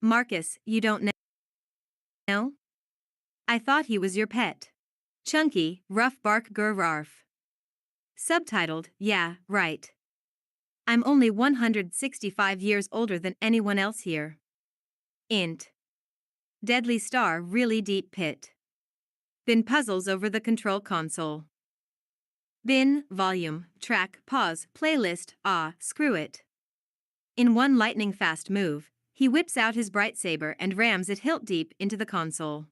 Marcus, you don't know? I thought he was your pet. Chunky, rough bark grrrarf. Subtitled, yeah, right. I'm only 165 years older than anyone else here. Int. Deadly star really deep pit. Bin puzzles over the control console. Bin, volume, track, pause, playlist, screw it. In one lightning fast move, he whips out his bright saber and rams it hilt deep into the console.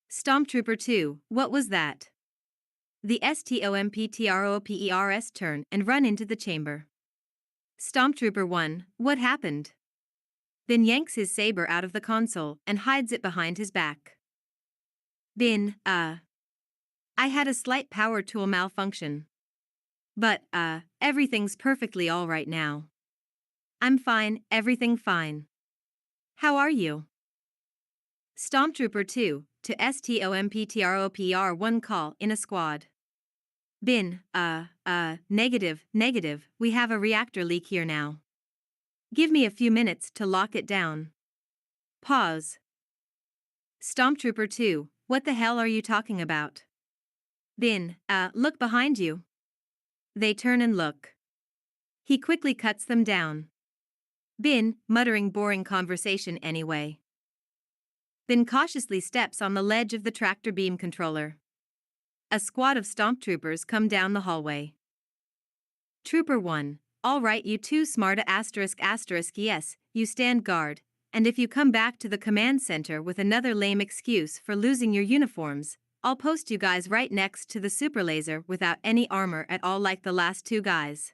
Stomptrooper 2, what was that? The Stomptropers turn and run into the chamber. Stomptrooper 1, what happened? Bin yanks his saber out of the console and hides it behind his back. Bin, I had a slight power tool malfunction. But, everything's perfectly alright now. I'm fine, everything fine. How are you? Stomptrooper 2, to Stomptropr 1 call in a squad. Bin, negative, we have a reactor leak here now. Give me a few minutes to lock it down. Pause. Stomptrooper 2, what the hell are you talking about? Bin, look behind you. They turn and look. He quickly cuts them down. Bin, muttering boring conversation anyway. Bin cautiously steps on the ledge of the tractor beam controller. A squad of Stomptroopers come down the hallway. Trooper 1, all right, you two smart yes, you stand guard, and if you come back to the command center with another lame excuse for losing your uniforms, I'll post you guys right next to the super laser without any armor at all like the last two guys.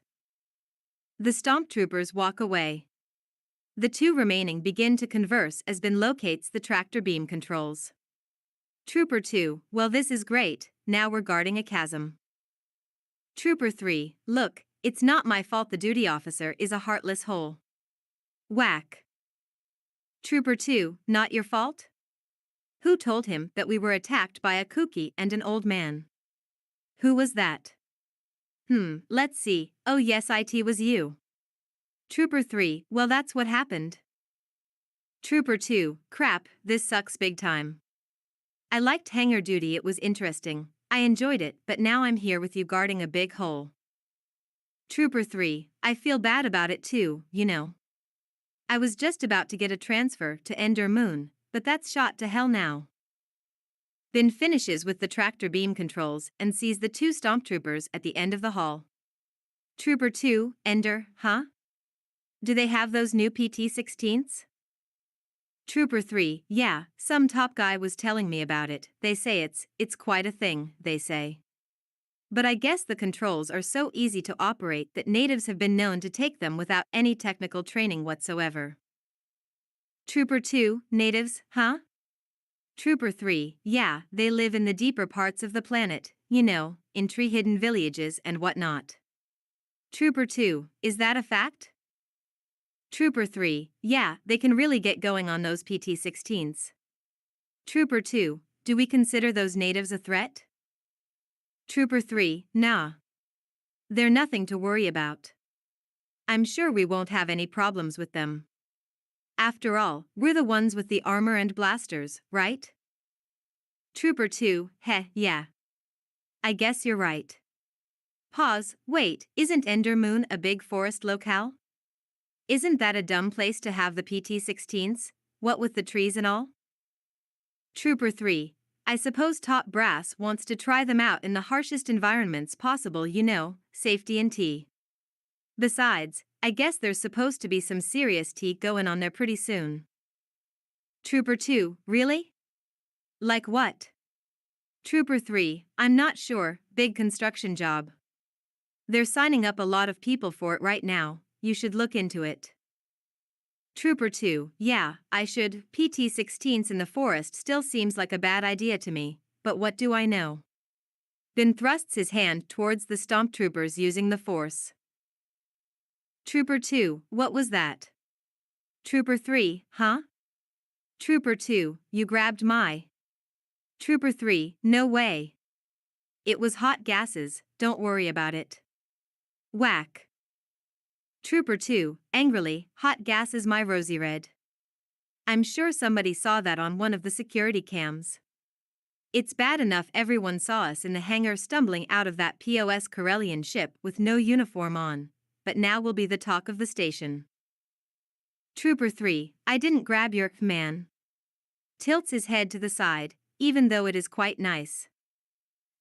The Stomptroopers walk away. The two remaining begin to converse as Bin locates the tractor beam controls. Trooper 2, well this is great, now we're guarding a chasm. Trooper 3, look, it's not my fault the duty officer is a heartless hole. Whack. Trooper 2, not your fault? Who told him that we were attacked by a kooky and an old man? Who was that? Let's see, oh yes it was you. Trooper 3, well that's what happened. Trooper 2, crap, this sucks big time. I liked hangar duty, it was interesting, I enjoyed it, but now I'm here with you guarding a big hole. Trooper 3, I feel bad about it too, you know. I was just about to get a transfer to Ender Moon, but that's shot to hell now. Bin finishes with the tractor beam controls and sees the two Stomptroopers at the end of the hall. Trooper 2, Ender, huh? Do they have those new PT-16s? Trooper 3, yeah, some top guy was telling me about it, they say it's quite a thing, they say. But I guess the controls are so easy to operate that natives have been known to take them without any technical training whatsoever. Trooper 2, natives, huh? Trooper 3, yeah, they live in the deeper parts of the planet, you know, in tree-hidden villages and whatnot. Trooper 2, is that a fact? Trooper 3, yeah, they can really get going on those PT-16s. Trooper 2, do we consider those natives a threat? Trooper 3, nah. They're nothing to worry about. I'm sure we won't have any problems with them. After all, we're the ones with the armor and blasters, right? Trooper 2, heh, yeah. I guess you're right. Pause, wait, isn't Ender Moon a big forest locale? Isn't that a dumb place to have the PT-16s, what with the trees and all? Trooper 3, I suppose top brass wants to try them out in the harshest environments possible, you know, safety and tea. Besides, I guess there's supposed to be some serious tea going on there pretty soon. Trooper 2, really? Like what? Trooper 3, I'm not sure, big construction job. They're signing up a lot of people for it right now, you should look into it. Trooper 2, yeah, I should. PT-16s in the forest still seems like a bad idea to me, but what do I know? Bin thrusts his hand towards the Stomptroopers using the force. Trooper 2, what was that? Trooper 3, huh? Trooper 2, you grabbed my. Trooper 3, no way. It was hot gases, don't worry about it. Whack. Trooper 2, angrily, hot gas is my rosy red. I'm sure somebody saw that on one of the security cams. It's bad enough everyone saw us in the hangar stumbling out of that POS Corellian ship with no uniform on, but now we'll be the talk of the station. Trooper 3, I didn't grab your man. Tilts his head to the side, even though it is quite nice.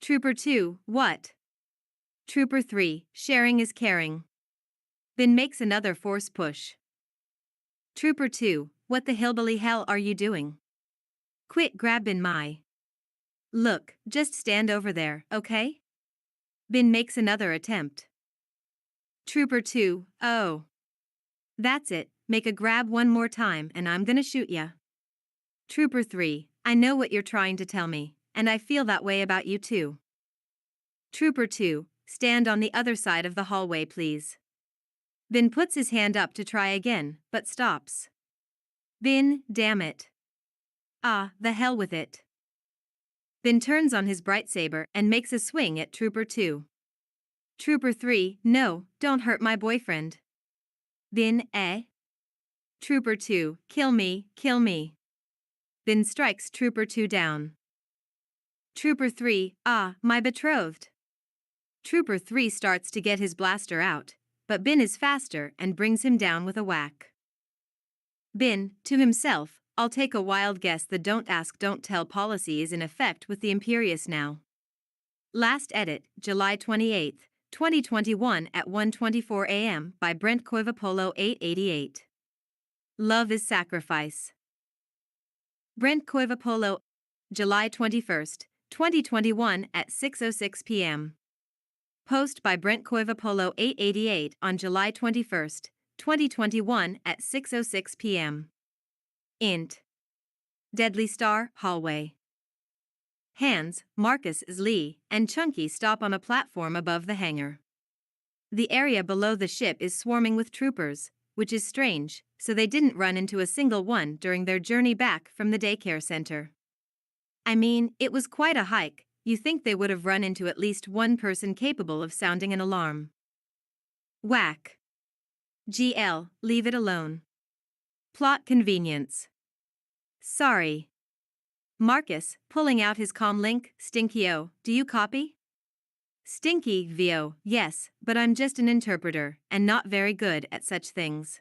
Trooper 2, what? Trooper 3, sharing is caring. Bin makes another force push. Trooper 2, what the hillbilly hell are you doing? Quit grabbing my. Look, just stand over there, okay? Bin makes another attempt. Trooper 2, oh. That's it, make a grab one more time and I'm gonna shoot ya. Trooper 3, I know what you're trying to tell me, and I feel that way about you too. Trooper 2, stand on the other side of the hallway please. Bin puts his hand up to try again, but stops. Bin, damn it. Ah, the hell with it. Bin turns on his bright saber and makes a swing at Trooper 2. Trooper 3, no, don't hurt my boyfriend. Bin, eh? Trooper 2, kill me, kill me. Bin strikes Trooper 2 down. Trooper 3, ah, my betrothed. Trooper 3 starts to get his blaster out, but Bin is faster and brings him down with a whack. Bin, to himself, I'll take a wild guess the don't ask don't tell policy is in effect with the Imperious now. Last edit, July 28, 2021 at 1:24 a.m. by Brent Coivapolo 888. Love is sacrifice. Brent Coivapolo, July 21, 2021 at 6:06 p.m. Post by Brent Coivapolo 888 on July 21, 2021 at 6:06 p.m. Int. Deadly Star, hallway. Hands, Marcus, Lee, and Chunky stop on a platform above the hangar. The area below the ship is swarming with troopers, which is strange, so they didn't run into a single one during their journey back from the daycare center. I mean, it was quite a hike, you think they would have run into at least one person capable of sounding an alarm. Whack. GL, leave it alone. Plot convenience. Sorry. Marcus, pulling out his comlink, Stinky-O, do you copy? Stinky, VO, yes, but I'm just an interpreter, and not very good at such things.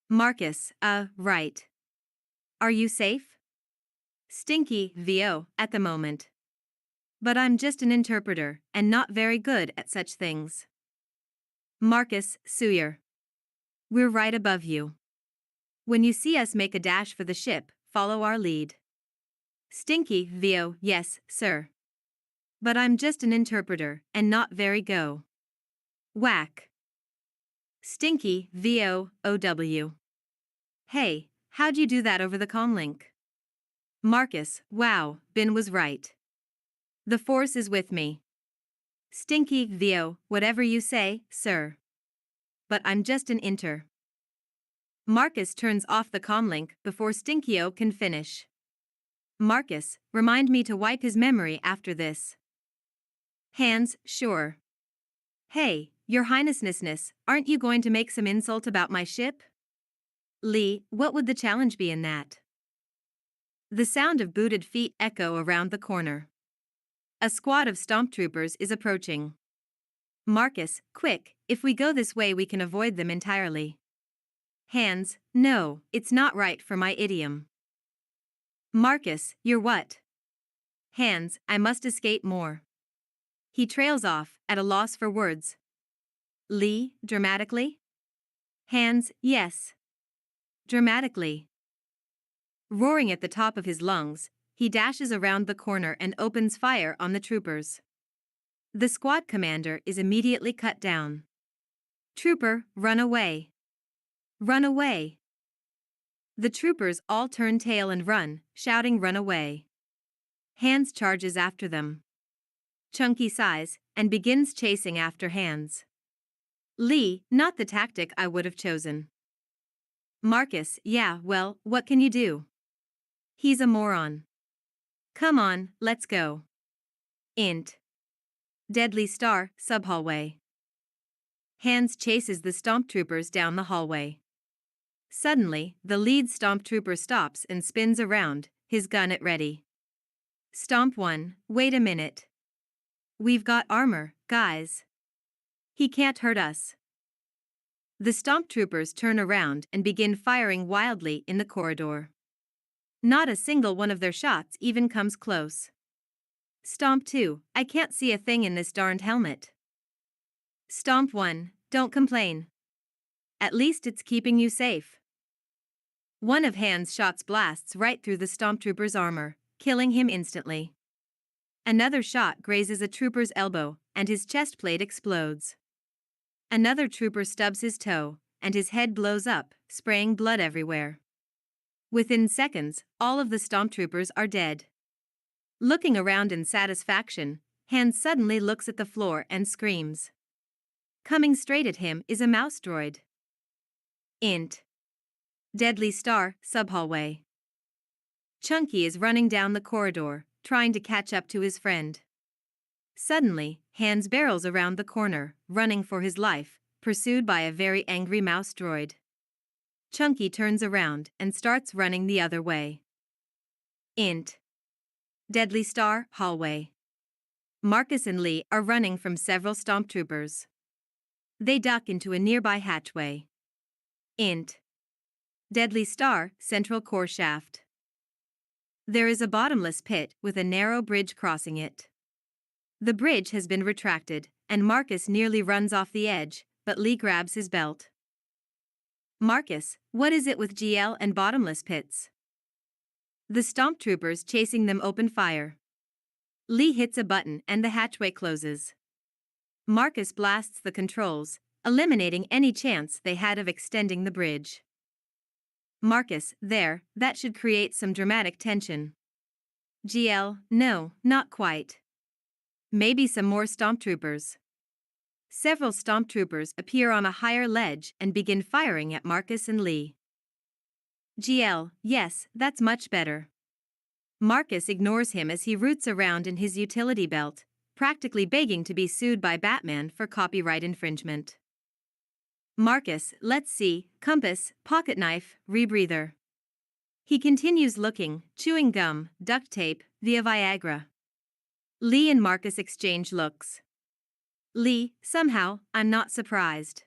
Marcus, right. Are you safe? Stinky, VO, at the moment. But I'm just an interpreter, and not very good at such things. Marcus, Sawyer. We're right above you. When you see us make a dash for the ship, follow our lead. Stinky, VO, yes, sir. But I'm just an interpreter, and not very go. Whack. Stinky, VO, OW. Hey, how'd you do that over the comlink? Marcus, wow, Bin was right. The force is with me. Stinky, VO, whatever you say, sir. But I'm just an inter. Marcus turns off the comlink before Stinky-O can finish. Marcus, remind me to wipe his memory after this. Hands, sure. Hey, your highnessness, aren't you going to make some insult about my ship? Lee, what would the challenge be in that? The sound of booted feet echo around the corner. A squad of stomptroopers is approaching. Marcus, quick, if we go this way we can avoid them entirely. Hands, no, it's not right for my idiom. Marcus, you're what? Hands, I must escape more. He trails off, at a loss for words. Lee, dramatically? Hands, yes. Dramatically. Roaring at the top of his lungs, he dashes around the corner and opens fire on the troopers. The squad commander is immediately cut down. Trooper, run away. Run away. The troopers all turn tail and run, shouting run away. Hands charges after them. Chunky sighs, and begins chasing after Hands. Lee, not the tactic I would have chosen. Marcus, yeah, well, what can you do? He's a moron. Come on, let's go. Int. Deadly Star, sub-hallway. Hands chases the stomptroopers down the hallway. Suddenly, the lead stomp trooper stops and spins around, his gun at ready. Stomp 1, wait a minute. We've got armor, guys. He can't hurt us. The stomp troopers turn around and begin firing wildly in the corridor. Not a single one of their shots even comes close. Stomp 2, I can't see a thing in this darned helmet. Stomp 1, don't complain. At least it's keeping you safe. One of Hand's shots blasts right through the stomp trooper's armor, killing him instantly. Another shot grazes a trooper's elbow, and his chest plate explodes. Another trooper stubs his toe, and his head blows up, spraying blood everywhere. Within seconds, all of the stomp troopers are dead. Looking around in satisfaction, Hand suddenly looks at the floor and screams. Coming straight at him is a mouse droid. Int. Deadly Star, sub-hallway. Chunky is running down the corridor, trying to catch up to his friend. Suddenly, Hand barrels around the corner, running for his life, pursued by a very angry mouse droid. Chunky turns around and starts running the other way. Int. Deadly Star, hallway. Marcus and Lee are running from several stomp troopers. They duck into a nearby hatchway. Int. Deadly Star, central core shaft. There is a bottomless pit with a narrow bridge crossing it. The bridge has been retracted, and Marcus nearly runs off the edge, but Lee grabs his belt. Marcus, what is it with GL and bottomless pits? The stomp troopers chasing them open fire. Lee hits a button and the hatchway closes. Marcus blasts the controls, eliminating any chance they had of extending the bridge. Marcus, there, that should create some dramatic tension. GL, no, not quite. Maybe some more stomp troopers. Several stomp troopers appear on a higher ledge and begin firing at Marcus and Lee. GL, yes, that's much better. Marcus ignores him as he roots around in his utility belt, practically begging to be sued by Batman for copyright infringement. Marcus, let's see, compass, pocket knife, rebreather. He continues looking, chewing gum, duct tape, via Viagra. Lee and Marcus exchange looks. Lee, somehow, I'm not surprised.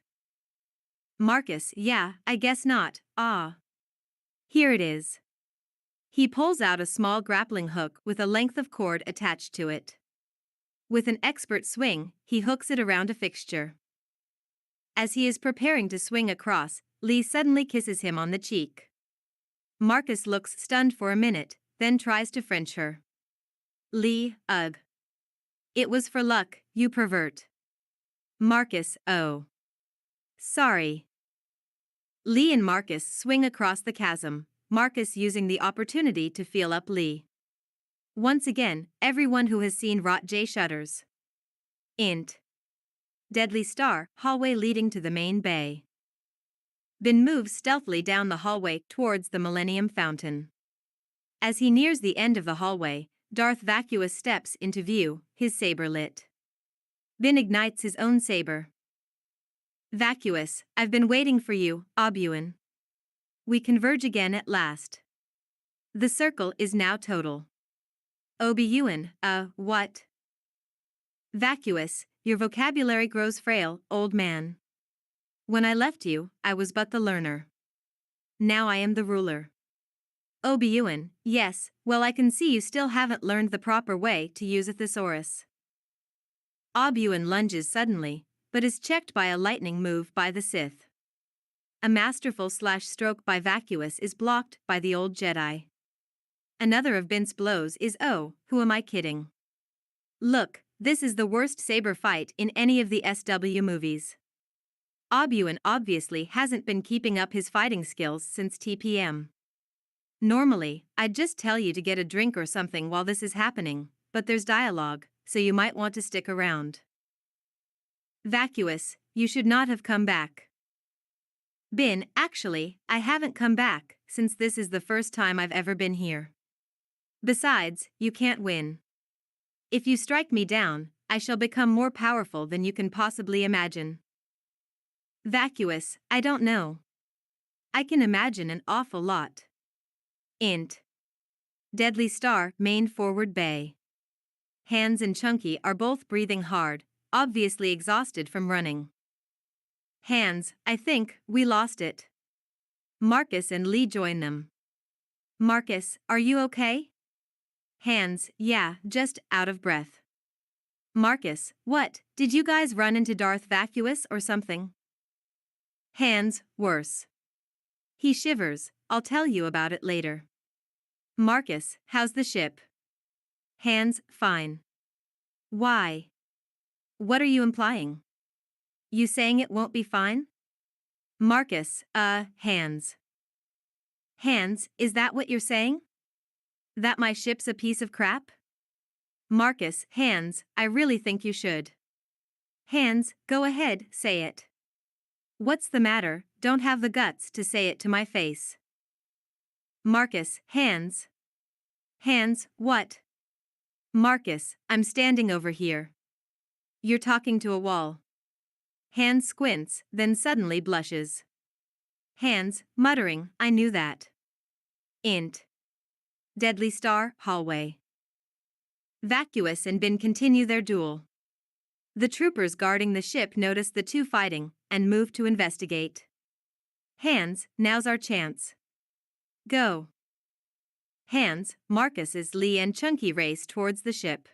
Marcus, yeah, I guess not, ah. Here it is. He pulls out a small grappling hook with a length of cord attached to it. With an expert swing, he hooks it around a fixture. As he is preparing to swing across, Lee suddenly kisses him on the cheek. Marcus looks stunned for a minute, then tries to French her. Lee, ugh. It was for luck, you pervert. Marcus, oh. Sorry. Lee and Marcus swing across the chasm, Marcus using the opportunity to feel up Lee. Once again, everyone who has seen Rot J shudders. Int. Deadly Star, hallway leading to the main bay. Bin moves stealthily down the hallway towards the Millennium Fountain. As he nears the end of the hallway, Darth Vacuous steps into view, his saber lit. Bin ignites his own saber. Vacuous, I've been waiting for you, Obi-Wan. We converge again at last. The circle is now total. Obi-Wan, what? Vacuous, your vocabulary grows frail, old man. When I left you, I was but the learner. Now I am the ruler. Obi-Wan, yes, well I can see you still haven't learned the proper way to use a thesaurus. Obi-Wan lunges suddenly, but is checked by a lightning move by the Sith. A masterful stroke by Vacuous is blocked by the old Jedi. Another of Bin's blows is oh, who am I kidding? Look, this is the worst saber fight in any of the SW movies. Obi-Wan obviously hasn't been keeping up his fighting skills since TPM. Normally, I'd just tell you to get a drink or something while this is happening, but there's dialogue, so you might want to stick around. Vacuous, you should not have come back. Bin, actually, I haven't come back, since this is the first time I've ever been here. Besides, you can't win. If you strike me down, I shall become more powerful than you can possibly imagine. Vacuous, I don't know. I can imagine an awful lot. Int. Deadly Star, main forward bay. Hands and Chunky are both breathing hard, obviously exhausted from running. Hands, I think, we lost it. Marcus and Lee join them. Marcus, are you okay? Hands, yeah, just out of breath. Marcus, what, did you guys run into Darth Vacuous or something? Hands, worse. He shivers, I'll tell you about it later. Marcus, how's the ship? Hands, fine. Why? What are you implying? You saying it won't be fine? Marcus, Hands. Hands, is that what you're saying? That my ship's a piece of crap? Marcus, Hands, I really think you should. Hands, go ahead, say it. What's the matter, don't have the guts to say it to my face. Marcus, Hands. Hands, what? Marcus, I'm standing over here. You're talking to a wall. Hands squints, then suddenly blushes. Hands, muttering, I knew that. Int. Deadly Star, hallway. Vacuous and Bin continue their duel. The troopers guarding the ship notice the two fighting, and move to investigate. Hands, now's our chance. Go. Hands, Marcus as Lee and Chunky race towards the ship.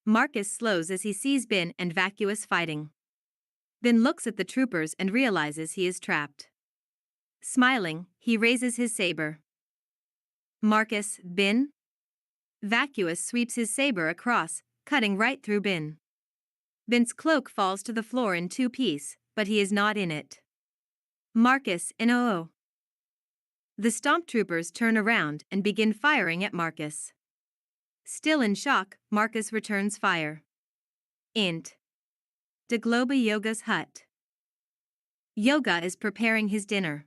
Marcus slows as he sees Bin and Vacuous fighting. Bin looks at the troopers and realizes he is trapped. Smiling, he raises his saber. Marcus, Bin? Vacuous sweeps his saber across, cutting right through Bin. Bin's cloak falls to the floor in two pieces, but he is not in it. Marcus, in. The Stomp Troopers turn around and begin firing at Marcus. Still in shock, Marcus returns fire. Int. Dagloba Yoga's hut. Yoga is preparing his dinner.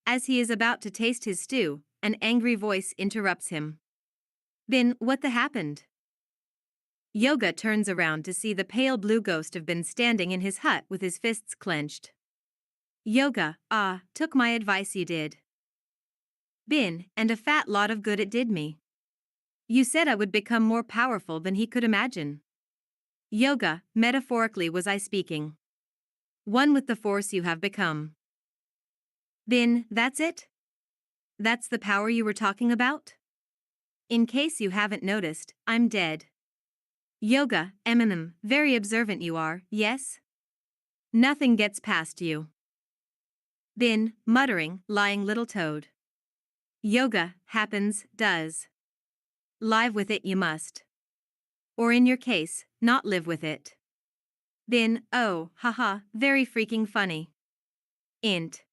As he is about to taste his stew, an angry voice interrupts him. Bin, what the happened? Yoga turns around to see the pale blue ghost of Bin standing in his hut with his fists clenched. Yoga, took my advice you did. Bin, and a fat lot of good it did me. You said I would become more powerful than he could imagine. Yoga, metaphorically was I speaking. One with the force you have become. Bin, that's it? That's the power you were talking about? In case you haven't noticed, I'm dead. Yoga, very observant you are, yes? Nothing gets past you. Bin, muttering, lying little toad. Yoga, happens, does. Live with it you must. Or in your case, not live with it. Bin, oh, haha, very freaking funny. Int.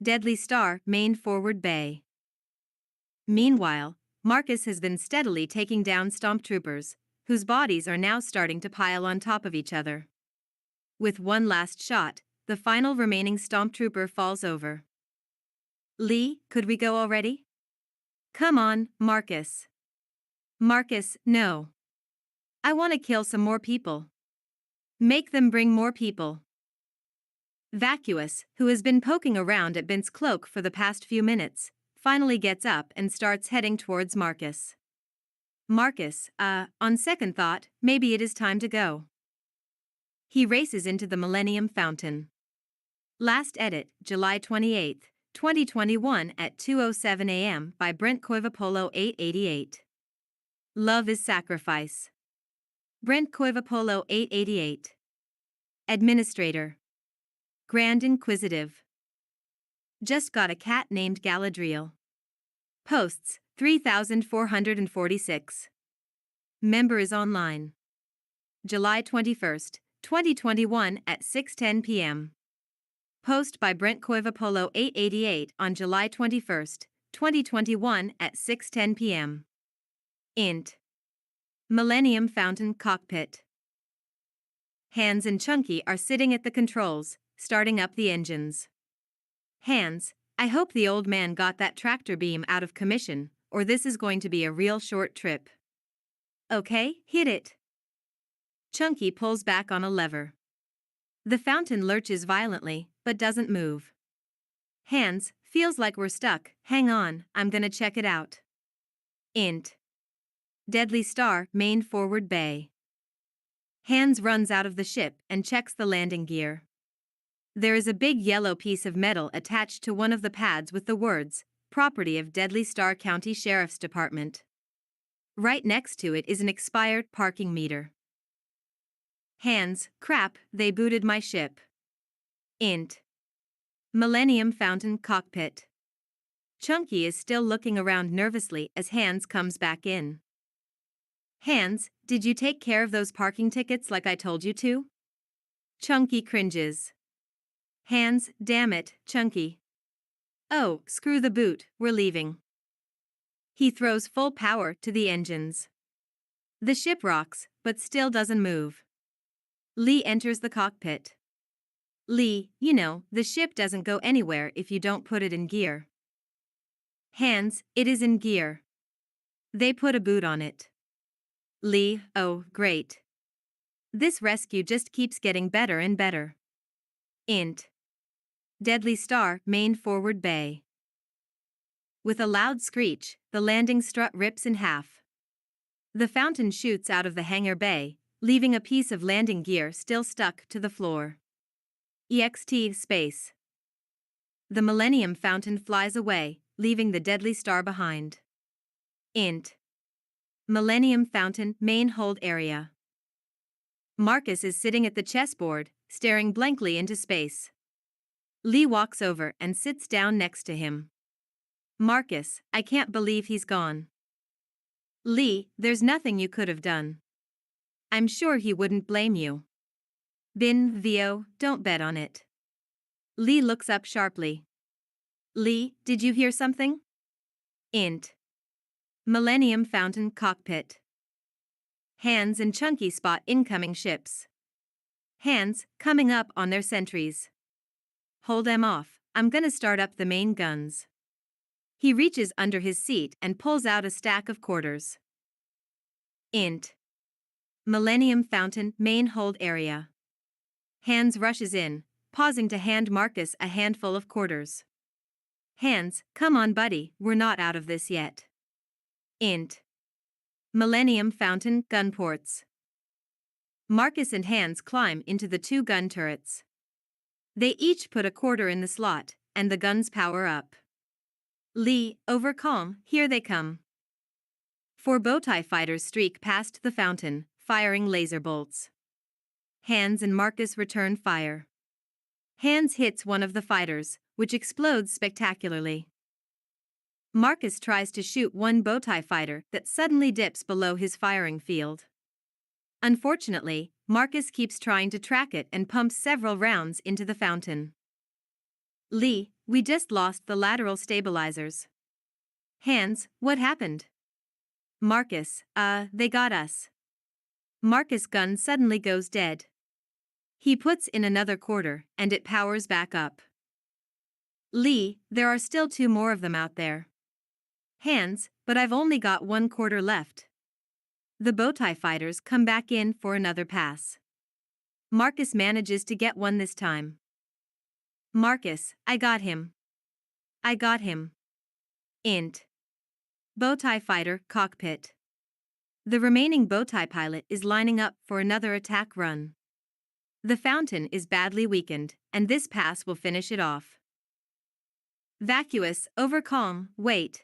Deadly Star, main forward bay. Meanwhile, Marcus has been steadily taking down Stomp Troopers, whose bodies are now starting to pile on top of each other. With one last shot, the final remaining Stomp Trooper falls over. Lee, could we go already? Come on, Marcus. Marcus, no. I want to kill some more people. Make them bring more people. Vacuous, who has been poking around at Bin's cloak for the past few minutes, finally gets up and starts heading towards Marcus. Marcus, on second thought, maybe it is time to go. He races into the Millennium Fountain. Last edit, July 28, 2021 at 2:07 a.m. by Brent Coivapolo 888. Love is sacrifice. Brent Coivapolo 888. Administrator. Grand Inquisitive. Just got a cat named Galadriel. Posts, 3,446. Member is online. July 21st, 2021 at 6:10 p.m. Post by Brent Coivapolo 888 on July 21st, 2021 at 6:10 p.m. Int. Millennium Fountain Cockpit. Hands and Chunky are sitting at the controls, starting up the engines. Hands, I hope the old man got that tractor beam out of commission, or this is going to be a real short trip. Okay, hit it. Chunky pulls back on a lever. The fountain lurches violently, but doesn't move. Hands, feels like we're stuck. Hang on, I'm gonna check it out. Int. Deadly Star, main forward bay. Hands runs out of the ship and checks the landing gear. There is a big yellow piece of metal attached to one of the pads with the words, "Property of Deadly Star County Sheriff's Department." Right next to it is an expired parking meter. Hands, crap, they booted my ship. Int. Millennium Fountain Cockpit. Chunky is still looking around nervously as Hands comes back in. Hands, did you take care of those parking tickets like I told you to? Chunky cringes. Hands, damn it, Chunky. Oh, screw the boot, we're leaving. He throws full power to the engines. The ship rocks, but still doesn't move. Lee enters the cockpit. Lee, you know, the ship doesn't go anywhere if you don't put it in gear. Hands, it is in gear. They put a boot on it. Lee, oh, great. This rescue just keeps getting better and better. Int. Deadly Star, main forward bay. With a loud screech, the landing strut rips in half. The fountain shoots out of the hangar bay, leaving a piece of landing gear still stuck to the floor. EXT space. The Millennium Fountain flies away, leaving the Deadly Star behind. Int. Millennium Fountain main hold area. Marcus is sitting at the chessboard, staring blankly into space. Lee walks over and sits down next to him. Marcus, I can't believe he's gone. Lee, there's nothing you could have done. I'm sure he wouldn't blame you. Bin, Vio, don't bet on it. Lee looks up sharply. Lee, did you hear something? Int. Millennium Fountain Cockpit. Hands and Chunky spot incoming ships. Hands, coming up on their sentries. Hold them off, I'm gonna start up the main guns. He reaches under his seat and pulls out a stack of quarters. Int. Millennium Fountain main hold area. Hands rushes in, pausing to hand Marcus a handful of quarters. Hands, come on buddy, we're not out of this yet. Int. Millennium Fountain gun ports. Marcus and Hands climb into the two gun turrets. They each put a quarter in the slot, and the guns power up. Lee, over calm, here they come. Four bowtie fighters streak past the fountain, firing laser bolts. Hands and Marcus return fire. Hands hits one of the fighters, which explodes spectacularly. Marcus tries to shoot one bowtie fighter that suddenly dips below his firing field. Unfortunately, Marcus keeps trying to track it and pumps several rounds into the fountain. Lee, we just lost the lateral stabilizers. Hands, what happened? Marcus, they got us. Marcus' gun suddenly goes dead. He puts in another quarter, and it powers back up. Lee, there are still two more of them out there. Hands, but I've only got one quarter left. The bowtie fighters come back in for another pass. Marcus manages to get one this time. Marcus, I got him. I got him. Int. Bowtie fighter cockpit. The remaining bowtie pilot is lining up for another attack run. The fountain is badly weakened, and this pass will finish it off. Vacuous, over calm, wait.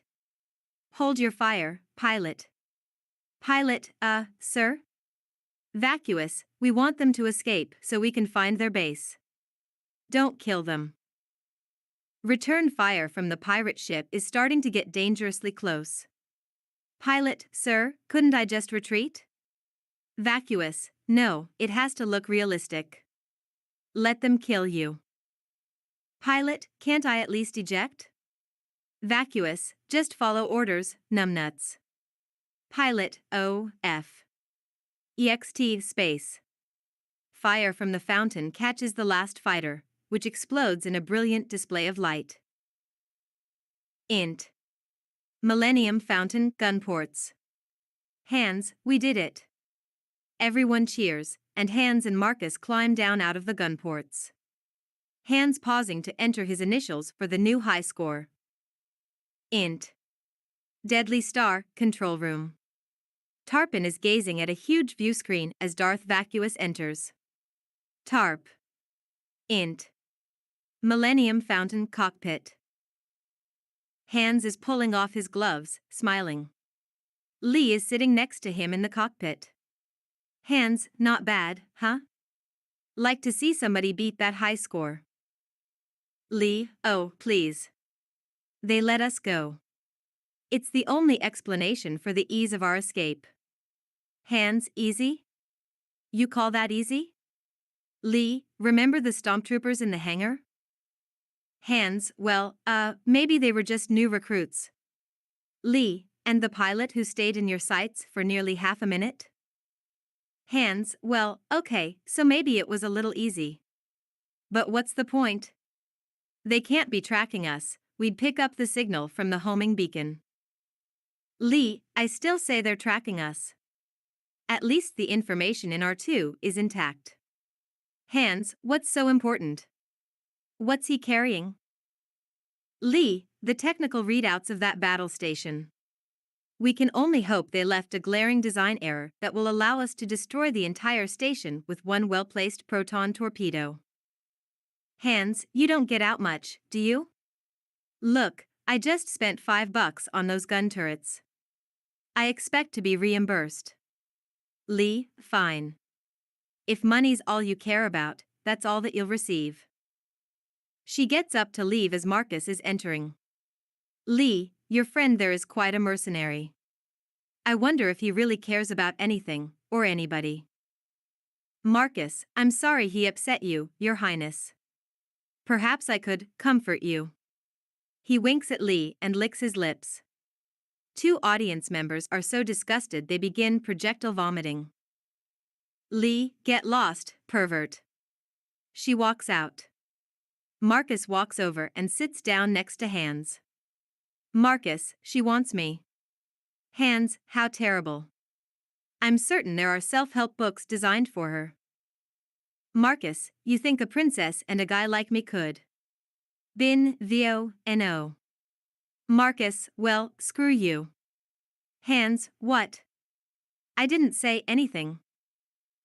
Hold your fire, pilot. Pilot, sir? Vacuous, we want them to escape so we can find their base. Don't kill them. Return fire from the pirate ship is starting to get dangerously close. Pilot, sir, couldn't I just retreat? Vacuous, no, it has to look realistic. Let them kill you. Pilot, can't I at least eject? Vacuous, just follow orders, numbnuts. Pilot, O.F. EXT space. Fire from the fountain catches the last fighter, which explodes in a brilliant display of light. Int. Millennium Fountain gun ports. Hands, we did it. Everyone cheers, and Hands and Marcus climb down out of the gun ports. Hands pausing to enter his initials for the new high score. Int. Deadly Star, control room. Tarpon is gazing at a huge view screen as Darth Vacuous enters. Tarp. Int. Millennium Fountain cockpit. Hands is pulling off his gloves, smiling. Lee is sitting next to him in the cockpit. Hands, not bad, huh? Like to see somebody beat that high score. Lee, oh, please. They let us go. It's the only explanation for the ease of our escape. Hands, easy? You call that easy? Lee, remember the Stomptroopers in the hangar? Hands, well, maybe they were just new recruits. Lee, and the pilot who stayed in your sights for nearly half a minute? Hands, well, okay, so maybe it was a little easy. But what's the point? They can't be tracking us, we'd pick up the signal from the homing beacon. Lee, I still say they're tracking us. At least the information in R2 is intact. Hands, what's so important? What's he carrying? Lee, the technical readouts of that battle station. We can only hope they left a glaring design error that will allow us to destroy the entire station with one well-placed proton torpedo. Hands, you don't get out much, do you? Look, I just spent $5 on those gun turrets. I expect to be reimbursed. Lee, fine. If money's all you care about, that's all that you'll receive. She gets up to leave as Marcus is entering. Lee, your friend there is quite a mercenary. I wonder if he really cares about anything, or anybody. Marcus, I'm sorry he upset you, Your Highness. Perhaps I could comfort you. He winks at Lee and licks his lips. Two audience members are so disgusted they begin projectile vomiting. Lee, get lost, pervert. She walks out. Marcus walks over and sits down next to Hands. Marcus, she wants me. Hands, how terrible. I'm certain there are self-help books designed for her. Marcus, you think a princess and a guy like me could? Bin, Vio, no. Marcus, well, screw you. Hands, what? I didn't say anything.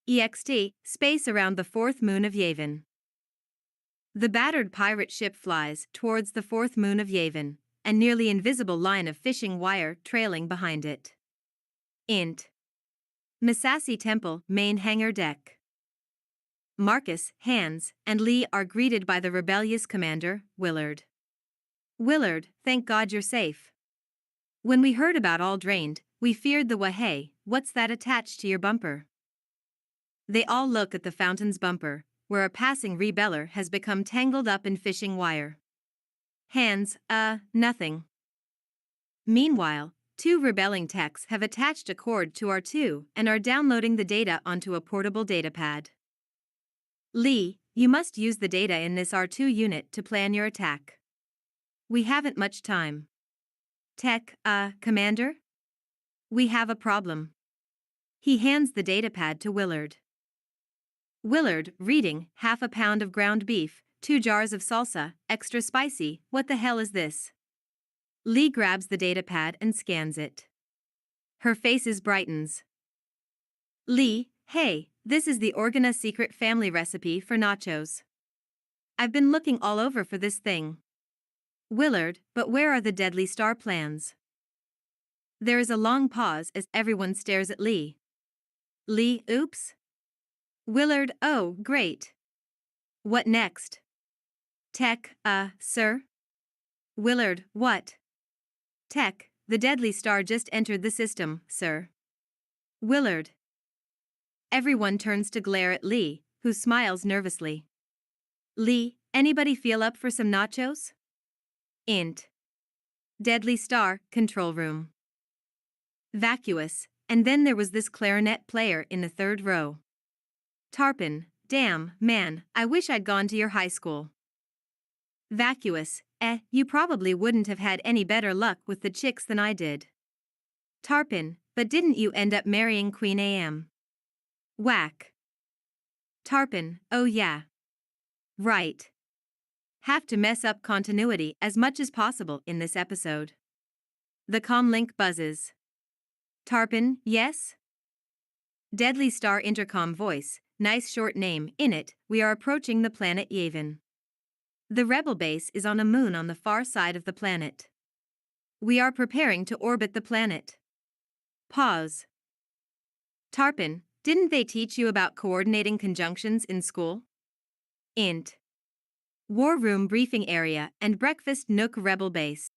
EXT, space around the fourth moon of Yavin. The battered pirate ship flies towards the fourth moon of Yavin, a nearly invisible line of fishing wire trailing behind it. Int. Misasi Temple, main hangar deck. Marcus, Hands, and Lee are greeted by the rebellious commander, Willard. Willard, thank God you're safe. When we heard about All Drained, we feared the wahey, what's that attached to your bumper? They all look at the fountain's bumper, where a passing rebeller has become tangled up in fishing wire. Hands, nothing. Meanwhile, two rebelling techs have attached a cord to R2 and are downloading the data onto a portable datapad. Lee, you must use the data in this R2 unit to plan your attack. We haven't much time. Tech, Commander? We have a problem. He hands the datapad to Willard. Willard, reading, half a pound of ground beef, 2 jars of salsa, extra spicy, what the hell is this? Lee grabs the datapad and scans it. Her face brightens. Lee, hey, this is the Organa secret family recipe for nachos. I've been looking all over for this thing. Willard, but where are the Deadly Star plans? There is a long pause as everyone stares at Lee. Lee, oops. Willard, oh, great. What next? Tech, sir? Willard, what? Tech, the Deadly Star just entered the system, sir. Willard. Everyone turns to glare at Lee, who smiles nervously. Lee, anybody feel up for some nachos? Int. Deadly Star, control room. Vacuous, and then there was this clarinet player in the third row. Tarpon, damn, man, I wish I'd gone to your high school. Vacuous, you probably wouldn't have had any better luck with the chicks than I did. Tarpon, but didn't you end up marrying Queen AM? Whack. Tarpon, oh yeah. Right. Have to mess up continuity as much as possible in this episode. The comlink buzzes. Tarpon, yes? Deadly Star intercom voice, nice short name. In it, we are approaching the planet Yavin. The rebel base is on a moon on the far side of the planet. We are preparing to orbit the planet. Pause. Tarpon, didn't they teach you about coordinating conjunctions in school? Int. War room briefing area and breakfast nook rebel base.